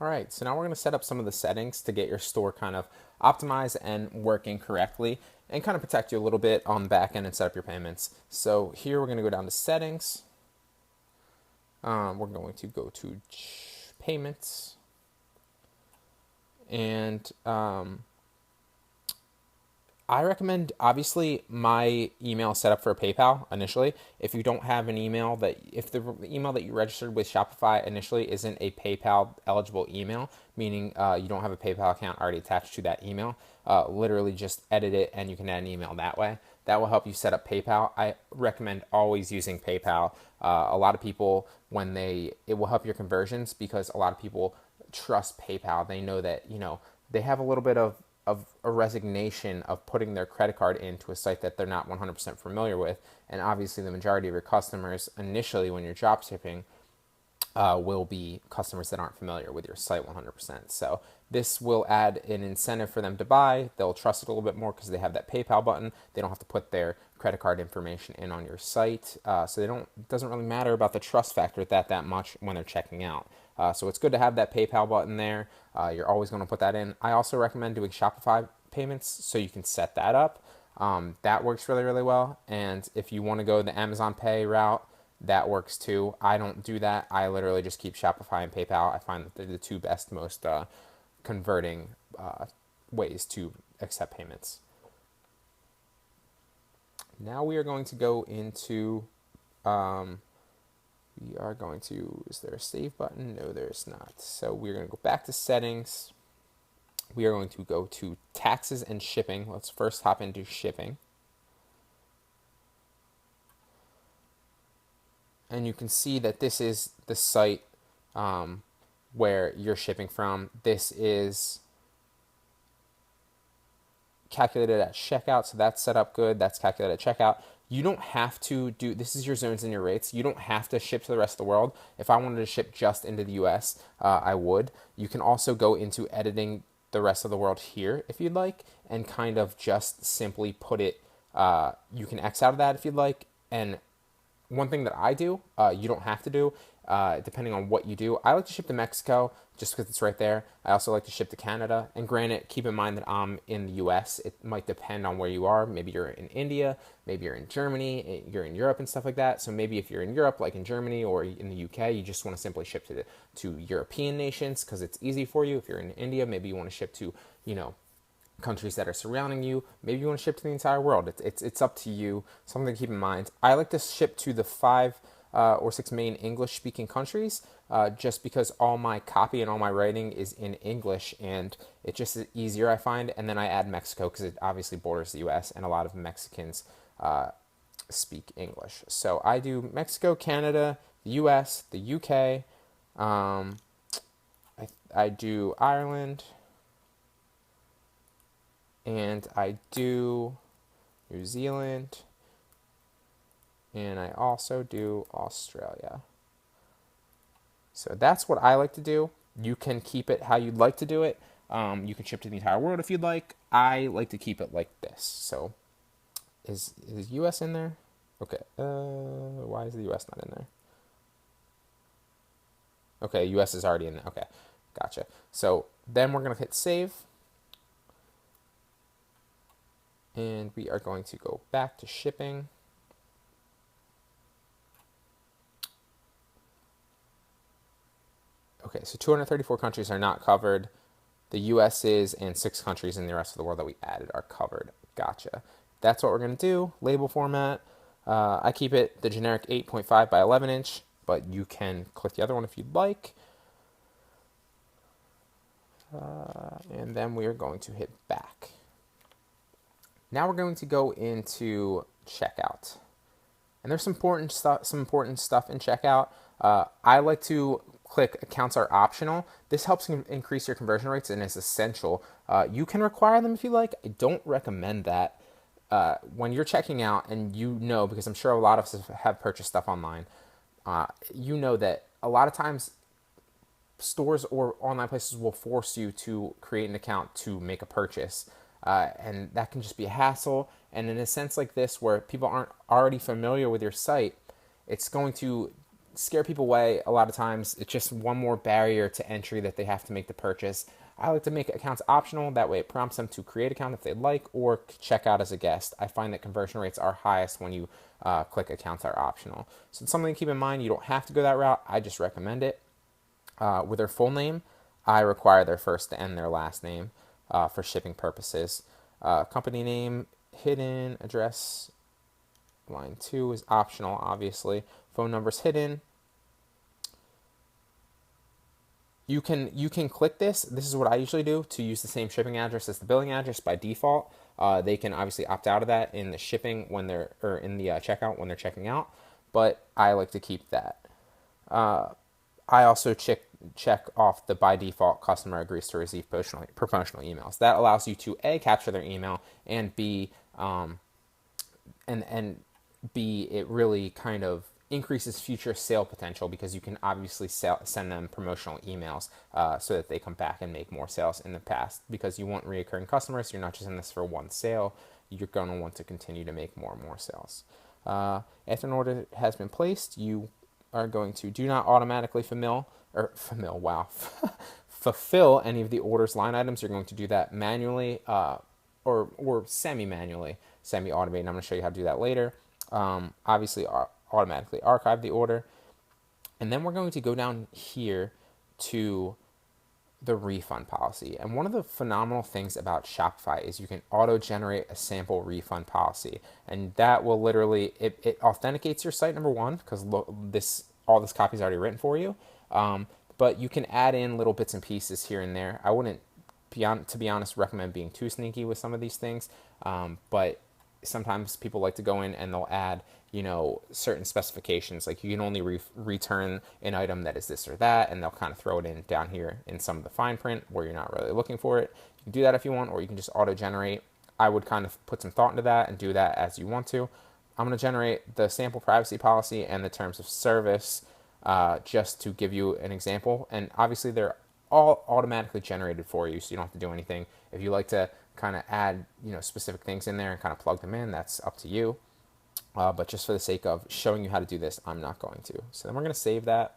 All right, so now we're going to set up some of the settings to get your store kind of optimized and working correctly and kind of protect you a little bit on the back end and set up your payments. So here we're going to go down to settings. We're going to go to payments and I recommend, obviously, my email set up for PayPal initially. If you don't have an email if the email that you registered with Shopify initially isn't a PayPal eligible email, meaning you don't have a PayPal account already attached to that email, literally just edit it and you can add an email that way. That will help you set up PayPal. I recommend always using PayPal. A lot of people, it will help your conversions because a lot of people trust PayPal. They know that, they have a little bit of a resignation of putting their credit card into a site that they're not 100% familiar with. And obviously, the majority of your customers initially, when you're drop shipping, will be customers that aren't familiar with your site 100%. So this will add an incentive for them to buy. They'll trust it a little bit more because they have that PayPal button. They don't have to put their credit card information in on your site. So it doesn't really matter about the trust factor that much when they're checking out. So it's good to have that PayPal button there. You're always going to put that in. I also recommend doing Shopify payments so you can set that up. That works really, really well. And if you want to go the Amazon Pay route, that works too. I don't do that. I literally just keep Shopify and PayPal. I find that they're the two best, most converting ways to accept payments. Now we are going to go into, is there a save button? No, there's not. So we're going to go back to settings. We are going to go to taxes and shipping. Let's first hop into shipping. And you can see that this is the site where you're shipping from. This is calculated at checkout, so that's set up good. That's calculated at checkout. You don't have to this is your zones and your rates. You don't have to ship to the rest of the world. If I wanted to ship just into the US, I would. You can also go into editing the rest of the world here if you'd like, and kind of just simply put it, you can X out of that if you'd like. And one thing that I do, you don't have to do, depending on what you do. I like to ship to Mexico just because it's right there. I also like to ship to Canada. And granted, keep in mind that I'm in the US. It might depend on where you are. Maybe you're in India, maybe you're in Germany, you're in Europe and stuff like that. So maybe if you're in Europe, like in Germany or in the UK, you just want to simply ship to European nations because it's easy for you. If you're in India, maybe you want to ship to, countries that are surrounding you. Maybe you want to ship to the entire world. It's up to you. Something to keep in mind. I like to ship to the 5 or 6 main English-speaking countries, just because all my copy and all my writing is in English, and it just is easier, I find. And then I add Mexico because it obviously borders the U.S. and a lot of Mexicans speak English. So I do Mexico, Canada, the U.S., the U.K. I do Ireland. And I do New Zealand, and I also do Australia. So that's what I like to do. You can keep it how you'd like to do it. You can ship to the entire world if you'd like. I like to keep it like this. So is US in there? Okay. Why is the US not in there? Okay, US is already in there. Okay, gotcha. So then we're going to hit save. And we are going to go back to shipping. Okay, so 234 countries are not covered. The US is, and 6 countries in the rest of the world that we added are covered. Gotcha. That's what we're going to do. Label format. I keep it the generic 8.5 by 11 inch, but you can click the other one if you'd like. And then we are going to hit back. Now we're going to go into checkout. And there's some important stuff in checkout. I like to click accounts are optional. This helps increase your conversion rates and is essential. You can require them if you like. I don't recommend that. When you're checking out, and because I'm sure a lot of us have purchased stuff online, that a lot of times stores or online places will force you to create an account to make a purchase. And that can just be a hassle. And in a sense like this, where people aren't already familiar with your site, it's going to scare people away. A lot of times it's just one more barrier to entry that they have to make the purchase. I like to make accounts optional. That way it prompts them to create an account if they'd like or check out as a guest. I find that conversion rates are highest when you click accounts are optional. So it's something to keep in mind. You don't have to go that route. I just recommend it. With their full name, I require their first and their last name for shipping purposes. Company name, hidden, address, line 2 is optional, obviously. Phone number's hidden. You can click this. This is what I usually do to use the same shipping address as the billing address by default. They can obviously opt out of that in the shipping when they're, or in the checkout when they're checking out, but I like to keep that. I also check off the by default customer agrees to receive promotional emails. That allows you to A, capture their email, and B, and B, it really kind of increases future sale potential because you can obviously send them promotional emails so that they come back and make more sales in the past, because you want reoccurring customers. You're not just in this for one sale. You're going to want to continue to make more and more sales. After an order has been placed, you are going to do not automatically fulfill any of the order's line items. You're going to do that manually or semi-manually, semi-automated. I'm going to show you how to do that later. Obviously, automatically archive the order. And then we're going to go down here to the refund policy. And one of the phenomenal things about Shopify is you can auto-generate a sample refund policy. And that will literally, it authenticates your site, number one, because all this copy is already written for you. But you can add in little bits and pieces here and there. I wouldn't, to be honest, recommend being too sneaky with some of these things. But sometimes people like to go in and they'll add, certain specifications, like you can only return an item that is this or that, and they'll kind of throw it in down here in some of the fine print where you're not really looking for it. You can do that if you want, or you can just auto-generate. I would kind of put some thought into that and do that as you want to. I'm going to generate the sample privacy policy and the terms of service just to give you an example. And obviously they're all automatically generated for you, so you don't have to do anything. If you like to kind of add, specific things in there and kind of plug them in, that's up to you. But just for the sake of showing you how to do this, I'm not going to. So then we're going to save that.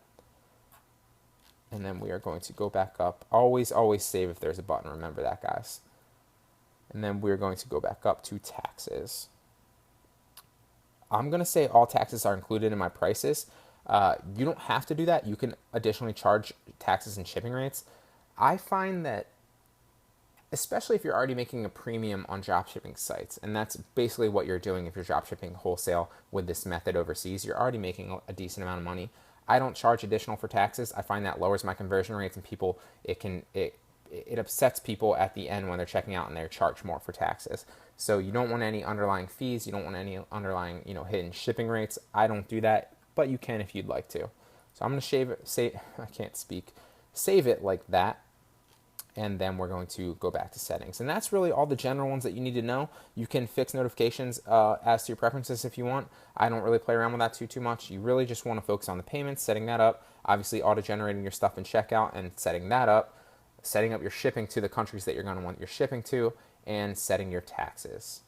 And then we are going to go back up. Always save if there's a button. Remember that, guys. And then we're going to go back up to taxes. I'm going to say all taxes are included in my prices. You don't have to do that. You can additionally charge taxes and shipping rates. I find that, especially if you're already making a premium on dropshipping sites, and that's basically what you're doing if you're dropshipping wholesale with this method overseas, you're already making a decent amount of money. I don't charge additional for taxes. I find that lowers my conversion rates, and it upsets people at the end when they're checking out and they're charged more for taxes. So you don't want any underlying fees. You don't want any underlying, hidden shipping rates. I don't do that, but you can if you'd like to. So I'm going to save it like that. And then we're going to go back to settings. And that's really all the general ones that you need to know. You can fix notifications as to your preferences if you want. I don't really play around with that too much. You really just want to focus on the payments, setting that up, obviously auto-generating your stuff in checkout and setting that up, setting up your shipping to the countries that you're going to want your shipping to, and setting your taxes.